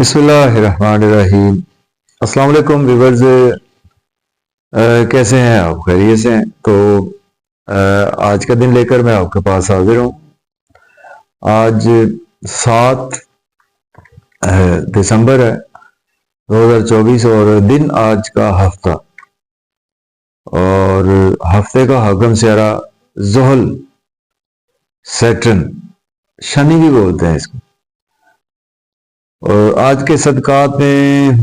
बिस्मिल्लाहिर्रहमानिर्रहीम। अस्सलाम वालेकुम व्यूअर्स। कैसे हैं आप? खैरियत से हैं? तो आज का दिन लेकर मैं आपके पास हाजिर हूँ। आज 7 दिसंबर है 2024 और दिन आज का हफ्ता, और हफ्ते का हकम सियारा ज़ुहल, सैटर्न, शनि भी बोलते हैं इसको। और आज के सदकात में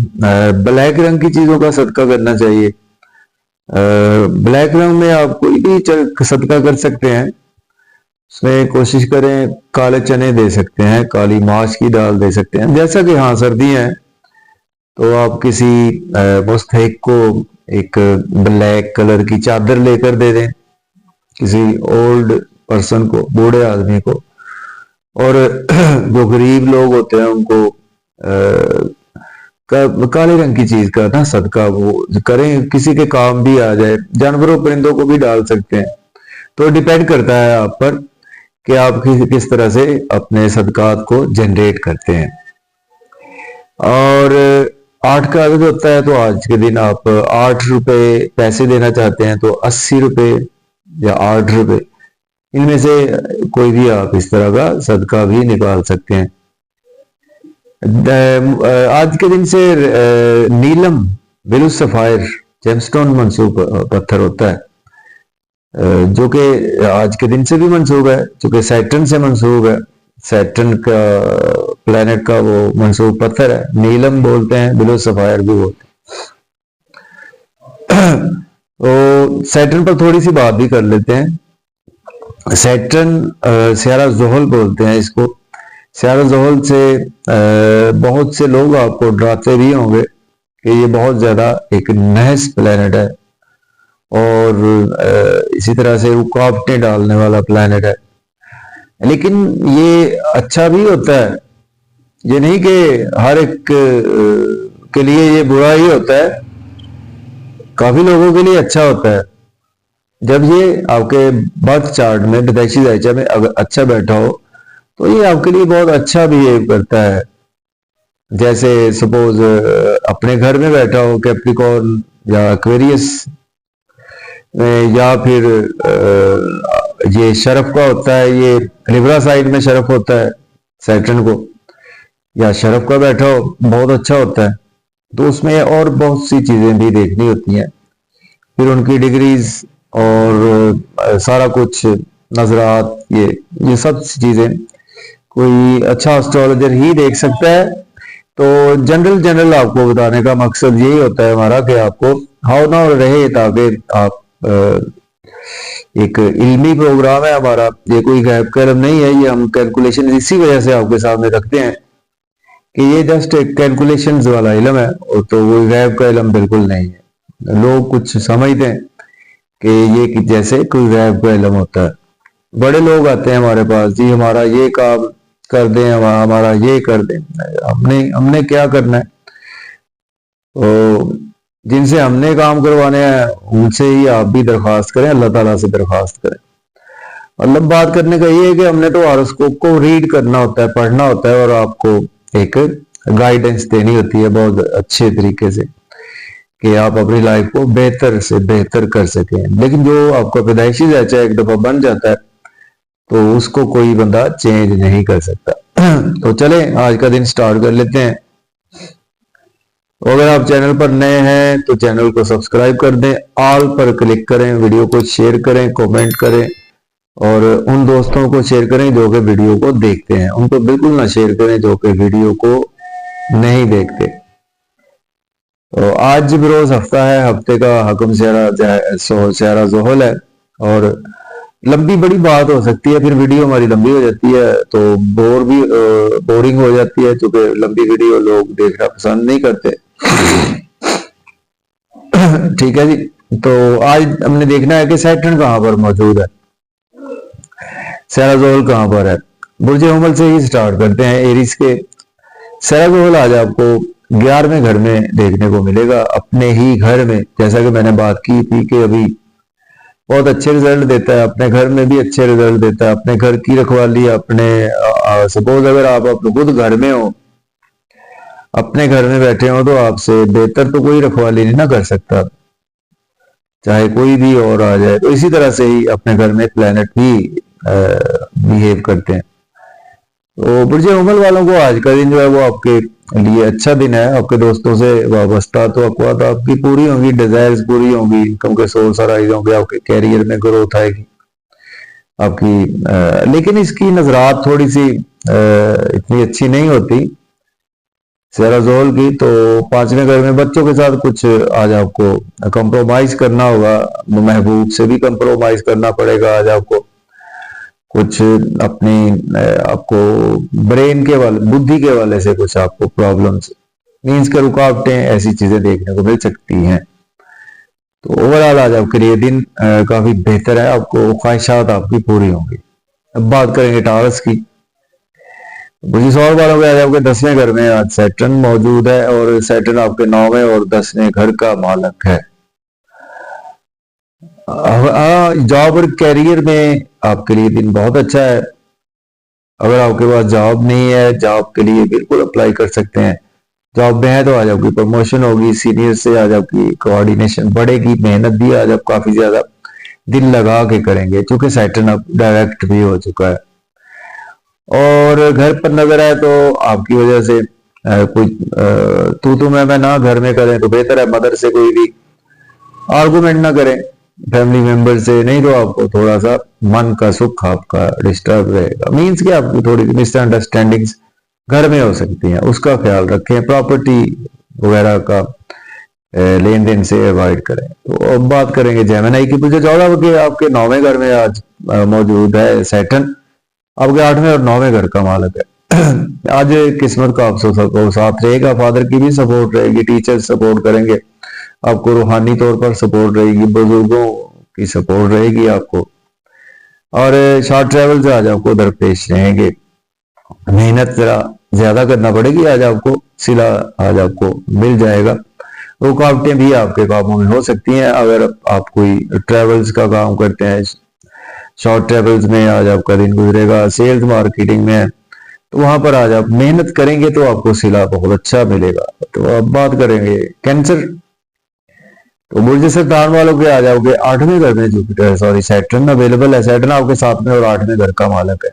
ब्लैक रंग की चीज़ों का सदका करना चाहिए। ब्लैक रंग में आप कोई भी सदका कर सकते हैं। उसमें कोशिश करें, काले चने दे सकते हैं, काली माश की दाल दे सकते हैं। जैसा कि हाँ सर्दी है तो आप किसी मुस्तहिक को एक ब्लैक कलर की चादर लेकर दे दें, किसी ओल्ड पर्सन को, बूढ़े आदमी को। और जो गरीब लोग होते हैं उनको काले रंग की चीज का ना सदका वो करें, किसी के काम भी आ जाए। जानवरों परिंदों को भी डाल सकते हैं। तो डिपेंड करता है आप पर कि आप किस तरह से अपने सदकात को जनरेट करते हैं। और 8 का अदद होता है, तो आज के दिन आप 8 रुपए पैसे देना चाहते हैं तो 80 रुपए या 8 रुपए, इनमें से कोई भी आप इस तरह का सदका भी निकाल सकते हैं। आज के दिन से नीलम ब्लू सफायर जेमस्टोन मंसूब पत्थर होता है, जो कि आज के दिन से भी मंसूब है, जो कि सैटर्न से मंसूब है। सैटर्न का प्लेनेट का वो मंसूब पत्थर है, नीलम बोलते हैं, ब्लू सफायर भी बोलते हैं। तो सैटर्न पर थोड़ी सी बात भी कर लेते हैं। सैटर्न सियारा ज़ुहल बोलते हैं इसको। सियारा ज़ुहल से बहुत से लोग आपको डराते भी होंगे कि ये बहुत ज़्यादा एक नहस प्लैनेट है और इसी तरह से रुकावटें डालने वाला प्लैनेट है। लेकिन ये अच्छा भी होता है, ये नहीं कि हर एक के लिए ये बुरा ही होता है। काफ़ी लोगों के लिए अच्छा होता है। जब ये आपके बर्थ चार्ट में, पैदाइशी ढांचे में अगर अच्छा बैठा हो तो ये आपके लिए बहुत अच्छा बिहेव करता है। जैसे सपोज अपने घर में बैठा हो कैप्रिकॉर्न या एक्वेरियस में, या फिर ये शरफ का होता है, ये लिब्रा साइड में शरफ होता है सैटर्न को, या शरफ का बैठा हो बहुत अच्छा होता है। तो उसमें और बहुत सी चीज़ें भी देखनी होती हैं, फिर उनकी डिग्रीज और सारा कुछ नजरात, ये सब चीज़ें कोई अच्छा एस्ट्रोलॉजर ही देख सकता है। तो जनरल आपको बताने का मकसद यही होता है हमारा कि आपको हाउ ना रहे, ताकि आप एक इल्मी प्रोग्राम है हमारा, ये कोई गैब का इल्म नहीं है। ये हम कैलकुलेशन इसी वजह से आपके सामने रखते हैं कि ये जस्ट एक कैलकुलेशन वाला इल्म है, और तो वो गैब का इल्म बिल्कुल नहीं है। लोग कुछ समझते हैं कि ये जैसे कोई गैब का इल्म होता है। बड़े लोग आते हैं हमारे पास, जी हमारा ये काम कर दें, हमारा ये कर दें। हमने क्या करना है? तो जिनसे हमने काम करवाने हैं उनसे ही आप भी दरख्वास्त करें, अल्लाह ताला से दरख्वास्त करें। मतलब बात करने का ये है कि हमने तो हॉरोस्कोप को रीड करना होता है, पढ़ना होता है, और आपको एक गाइडेंस देनी होती है बहुत अच्छे तरीके से कि आप अपनी लाइफ को बेहतर से बेहतर कर सकें। लेकिन जो आपका पैदाइशी ढांचा एक दफा बन जाता है तो उसको कोई बंदा चेंज नहीं कर सकता। तो चलें आज का दिन स्टार्ट कर लेते हैं। अगर आप चैनल पर नए हैं तो चैनल को सब्सक्राइब कर दें, ऑल पर क्लिक करें, वीडियो को शेयर करें, कमेंट करें, और उन दोस्तों को शेयर करें जो कि वीडियो को देखते हैं। उनको बिल्कुल ना शेयर करें जो कि वीडियो को नहीं देखते। तो आज बरोज हफ्ता है, हफ्ते का हकम सियारा ज़ुहल है, और लंबी बड़ी बात हो सकती है, फिर वीडियो हमारी लंबी हो जाती है तो बोरिंग हो जाती है, क्योंकि लंबी वीडियो लोग देखना पसंद नहीं करते। ठीक है जी। तो आज हमने देखना है कि सैटर्न कहां पर मौजूद है, सियारा ज़ुहल कहां पर है। बुर्ज हमल से ही स्टार्ट करते हैं, एरीज के। सियारा ज़ुहल आज आपको 11वें घर में देखने को मिलेगा, अपने ही घर में। जैसा कि मैंने बात की थी कि अभी बहुत अच्छे रिजल्ट देता है, अपने घर में भी अच्छे रिजल्ट देता है। अपने घर की रखवाली, अपने सपोज अगर आप खुद घर में हो अपने घर में बैठे हो तो आपसे बेहतर तो कोई रखवाली नहीं ना कर सकता, चाहे कोई भी और आ जाए। तो इसी तरह से ही अपने घर में प्लेनेट भी बिहेव करते हैं। तो बुर्ज उमल वालों को आज का दिन जो है वो आपके लिए अच्छा दिन है। आपके दोस्तों से वाबस्ता तो आपकी पूरी होंगी, डिजायर्स पूरी होंगी, इनकम के सोर्स राइज होंगे, आपके कैरियर में ग्रोथ आएगी आपकी। लेकिन इसकी नजरात थोड़ी सी इतनी अच्छी नहीं होती सेराजोल की। तो पांचवें घर में बच्चों के साथ कुछ आज आपको कंप्रोमाइज करना होगा, महबूब से भी कंप्रोमाइज करना पड़ेगा आज आपको। कुछ अपनी आपको ब्रेन के वाले, बुद्धि के वाले से कुछ आपको प्रॉब्लम्स मीन्स के रुकावटें, ऐसी चीजें देखने को मिल सकती हैं। तो ओवरऑल आज आपके लिए दिन काफी बेहतर है, आपको ख्वाहिशात आपकी पूरी होंगी। अब बात करेंगे टारस की। बुझी सौर वालों के आज आपके 10वें घर में आज सैटर्न मौजूद है और सैटर्न आपके 9वें और 10वें घर का मालक है। जॉब और कैरियर में आपके लिए दिन बहुत अच्छा है। अगर आपके पास जॉब नहीं है, जॉब के लिए बिल्कुल अप्लाई कर सकते हैं। जॉब में है तो आज आपकी प्रमोशन होगी, सीनियर से आज आपकी कोऑर्डिनेशन बढ़ेगी, मेहनत भी आज आप काफी ज्यादा दिल लगा के करेंगे, क्योंकि सैटर्न अब डायरेक्ट भी हो चुका है। और घर पर नजर है तो आपकी वजह से कोई तू मैं ना घर में करें तो बेहतर है। मदर से कोई भी आर्गुमेंट ना करें फैमिली मेंबर से, नहीं तो आपको थोड़ा सा मन का सुख आपका डिस्टर्ब रहेगा। मीन्स कि आपकी थोड़ी मिसअंडरस्टैंडिंग्स घर में हो सकती हैं, उसका ख्याल रखें। प्रॉपर्टी वगैरह का लेन देन से अवॉइड करें। तो अब बात करेंगे जेमिनी की। मुझे 14 के आपके 9वें घर में आज मौजूद है सैटर्न, आपके 8वें और 9वें घर का मालक है। आज किस्मत का आपको साथ रहेगा, फादर की भी सपोर्ट रहेगी, टीचर सपोर्ट करेंगे आपको, रूहानी तौर पर सपोर्ट रहेगी, बुजुर्गों की सपोर्ट रहेगी आपको। और शॉर्ट ट्रेवल से आज आपको दरपेश रहेंगे। मेहनत जरा ज्यादा करना पड़ेगी आज आपको, सिला आज आपको मिल जाएगा। रुकावटें भी आपके कामों में हो सकती हैं अगर आप कोई ट्रेवल्स का काम करते हैं। शॉर्ट ट्रेवल्स में आज आपका दिन गुजरेगा। सेल्स मार्केटिंग में तो वहां पर आज आप मेहनत करेंगे तो आपको सिला बहुत अच्छा मिलेगा। तो अब बात करेंगे कैंसर। तो बुर्ज सरदार वालों के आ जाओगे 8वें घर में जुपिटर सैटर्न अवेलेबल है। सैटर्न आपके 7वें और 8वें घर का मालक है।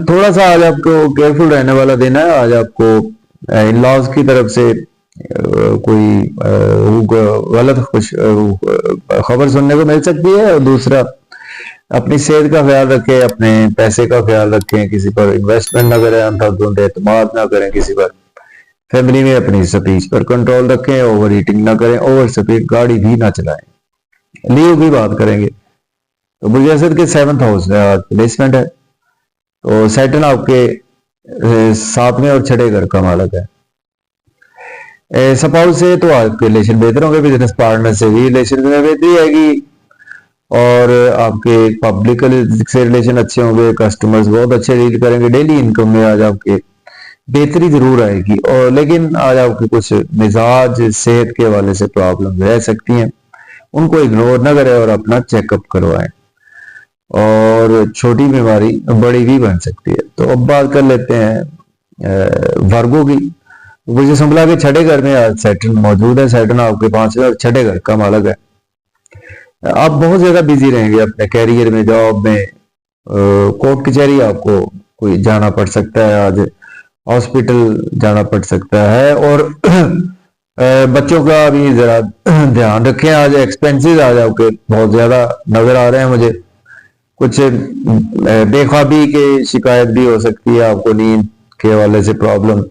थोड़ा सा आज आपको केयरफुल रहने वाला दिन है। आज आपको इन लॉज की तरफ से कोई गलत कुछ खबर सुनने को मिल सकती है। और दूसरा, अपनी सेहत का ख्याल रखें, अपने पैसे का ख्याल रखें, किसी पर इन्वेस्टमेंट ना करें, अंधाधुंध एतमाद ना करें किसी पर। फैमिली में अपनी स्पीच पर कंट्रोल रखें, ओवर ईटिंग ना करें, ओवर स्पीड गाड़ी भी ना चलाएं। लीव की बात करेंगे तो बुर्ज असद के 7th हाउस में आज प्लेसमेंट है। तो सैटर्न आपके 7वें और 6ठे घर का मालक है। सपाउस से तो आपके रिलेशन बेहतर होंगे, बिजनेस पार्टनर से भी रिलेशन में बेहतरी आएगी और आपके पब्लिक से रिलेशन अच्छे होंगे। कस्टमर्स बहुत अच्छे डील करेंगे। डेली इनकम में आज आपके बेहतरी जरूर आएगी। और लेकिन आज आपके कुछ मिजाज सेहत के हवाले से प्रॉब्लम रह सकती हैं, उनको इग्नोर ना करें और अपना चेकअप करवाएं। और छोटी बीमारी बड़ी भी बन सकती है। तो अब बात कर लेते हैं वर्गो की। बुर्ज संभला के 6ठे घर में आज सैटर्न मौजूद है। सैटर्न आपके 5वें और 6ठे घर का मालक है। आप बहुत ज्यादा बिजी रहेंगे अपने कैरियर में, जॉब में, कोर्ट कचहरी आपको कोई जाना पड़ सकता है, आज हॉस्पिटल जाना पड़ सकता है। और बच्चों का भी जरा ध्यान रखें। आज एक्सपेंसेस आज आपके बहुत ज्यादा नजर आ रहे हैं मुझे। कुछ बेख्वाबी की शिकायत भी हो सकती है, आपको नींद के हवाले से प्रॉब्लम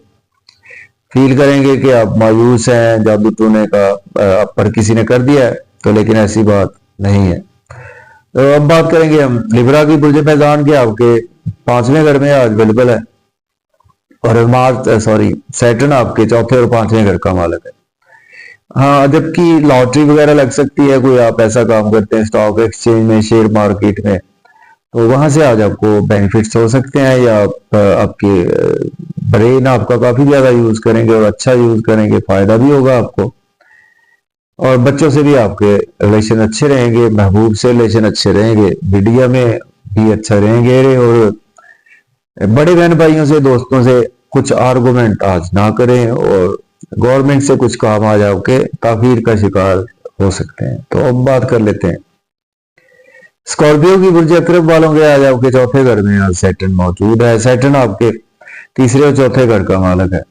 फील करेंगे कि आप मायूस हैं, जादू टूने का आप पर किसी ने कर दिया है। तो लेकिन ऐसी बात नहीं है। तो अब बात करेंगे हम लिब्रा की। बुर्ज पैजान के आपके 5वें घर में आज अवेलेबल है और सैटर्न आपके 4थे और 5वें घर का मालक है। हाँ, जबकि लॉटरी वगैरह लग सकती है, कोई आप ऐसा काम करते हैं स्टॉक एक्सचेंज में, शेयर मार्केट में, तो वहां से आज आपको बेनिफिट्स हो सकते हैं। या आपके ब्रेन आपका काफी ज्यादा यूज करेंगे और अच्छा यूज करेंगे, फायदा भी होगा आपको। और बच्चों से भी आपके रिलेशन अच्छे रहेंगे, महबूब से रिलेशन अच्छे रहेंगे, मीडिया में भी अच्छा रहेंगे। और बड़े बहन भाइयों से, दोस्तों से कुछ आर्गुमेंट आज ना करें और गवर्नमेंट से कुछ काम आ जाओ के ताखीर का शिकार हो सकते हैं। तो अब बात कर लेते हैं स्कॉर्पियो की। बुर्ज अक्रब वालों के आज आपके चौथे घर में आज सैटर्न मौजूद है। सैटर्न आपके तीसरे और चौथे घर का मालक है।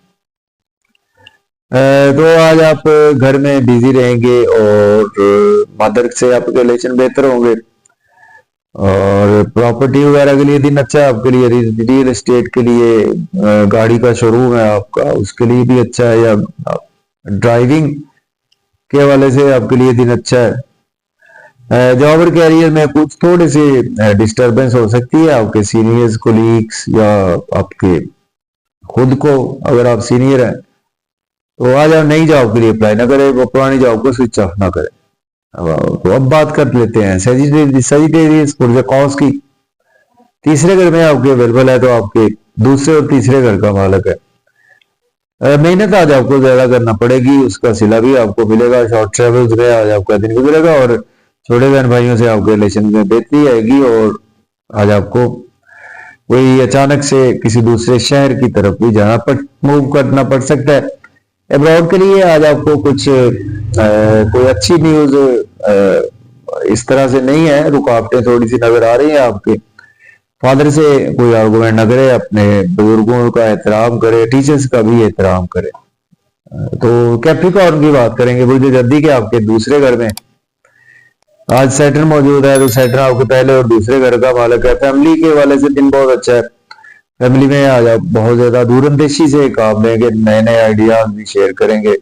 तो आज आप घर में बिजी रहेंगे और मदर से आपके रिलेशन बेहतर होंगे और प्रॉपर्टी वगैरह के लिए दिन अच्छा है आपके लिए। रियल एस्टेट के लिए, गाड़ी का शोरूम है आपका, उसके लिए भी अच्छा है, या ड्राइविंग के हवाले से आपके लिए दिन अच्छा है। जॉब और कैरियर में कुछ थोड़ी सी डिस्टरबेंस हो सकती है आपके सीनियर्स, कोलीग्स या आपके खुद को। अगर आप सीनियर हैं तो आज आप नई जॉब के लिए अप्लाई ना करें, वो पुरानी जॉब को स्विच ऑफ ना करें। तो अब बात कर लेते हैं सजिटेरियस कॉस की। तीसरे घर में आपके अवेलेबल है, तो आपके दूसरे और तीसरे घर का मालक है। मेहनत आज आपको ज्यादा करना पड़ेगी, उसका सिला भी आपको मिलेगा। शॉर्ट ट्रेवल्स में आज आपका दिन गुजरेगा और छोटे बहन भाइयों से आपके रिलेशन में बेहतरी आएगी और आज आपको कोई अचानक से किसी दूसरे शहर की तरफ भी मूव करना पड़ सकता है। अब्रॉड के लिए आज आपको कुछ कोई अच्छी न्यूज इस तरह से नहीं है। रुकावटें थोड़ी सी नजर आ रही हैं आपके। फादर से कोई आर्गुमेंट न करे, अपने बुजुर्गों का एहतराम करे, टीचर्स का भी एहतराम करे। तो कैप्रिकॉर्न की बात करेंगे। बुर्ज जद्दी के आपके दूसरे घर में आज सैटर्न मौजूद है, तो सैटर्न आपके पहले और दूसरे घर का मालक है। फैमिली के वाले से दिन बहुत अच्छा है। फैमिली में आज आप बहुत ज्यादा दूरंदेशी से काम लेंगे, नए नए आइडियाज भी शेयर करेंगे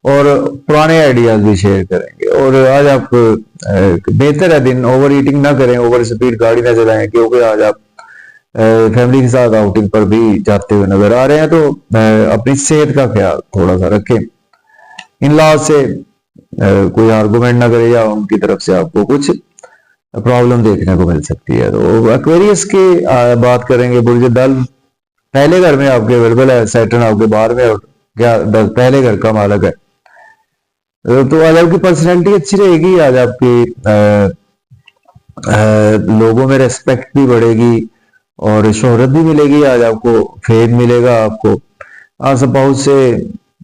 और पुराने आइडियाज भी शेयर करेंगे। और आज आप बेहतर है दिन ओवर ईटिंग ना करें, ओवर स्पीड गाड़ी ना चलाएं, क्योंकि आज आप फैमिली के साथ आउटिंग पर भी जाते हुए नजर आ रहे हैं। तो अपनी सेहत का ख्याल थोड़ा सा रखें। इन लॉ से कोई आर्गुमेंट ना करे या उनकी तरफ से आपको कुछ प्रॉब्लम देखने को मिल सकती है। तो एक्वेरियस की बात करेंगे। बुर्ज दल पहले घर में आपके अवेलेबल है। सैटर्न आपके 12वें और पहले घर का मालक है। तो आज आपकी पर्सनैलिटी अच्छी रहेगी। आज आपकी लोगों में रेस्पेक्ट भी बढ़ेगी और शोहरत भी मिलेगी। आज आपको फेम मिलेगा। आपको सपोज से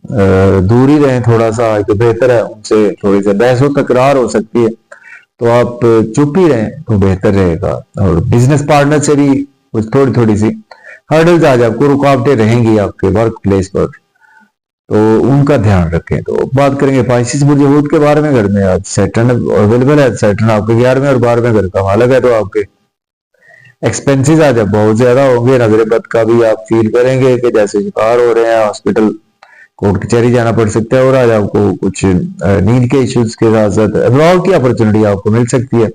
दूर ही रहें थोड़ा सा, तो बेहतर है। उनसे थोड़ी सी बहस व तकरार हो सकती है, तो आप चुप ही रहें तो बेहतर रहेगा। और बिजनेस पार्टनर से भी कुछ थोड़ी थोड़ी सी हर्डल्स आज आपको, रुकावटें रहेंगी आपके वर्क प्लेस पर, तो उनका ध्यान रखें। तो बात करेंगे पाइसिस बुर्ज हूत के बारे में। घर में आज सैटर्न अवेलेबल है। सैटर्न आपके 11वें और 12वें घर का मालक है। तो आपके एक्सपेंसेस आज बहुत ज्यादा होंगे। नजर बद का भी आप फील करेंगे कि जैसे शिकार हो रहे हैं, हॉस्पिटल कोर्ट कचहरी जाना पड़ सकता है। और आज आपको कुछ नींद के इश्यूज के साथ साथ अब्रॉड की अपॉर्चुनिटी आपको मिल सकती है।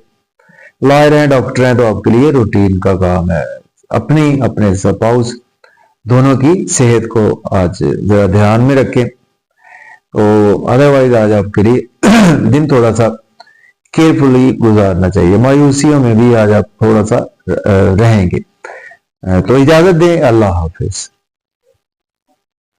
लॉयर हैं, डॉक्टर हैं, तो आपके लिए रूटीन का काम है। अपने स्पाउस दोनों की सेहत को आज जरा ध्यान में रखें। तो अदरवाइज आज आपके लिए दिन थोड़ा सा केयरफुली गुजारना चाहिए। मायूसियों में भी आज आप थोड़ा सा रहेंगे। तो इजाजत दें। अल्लाह हाफिज।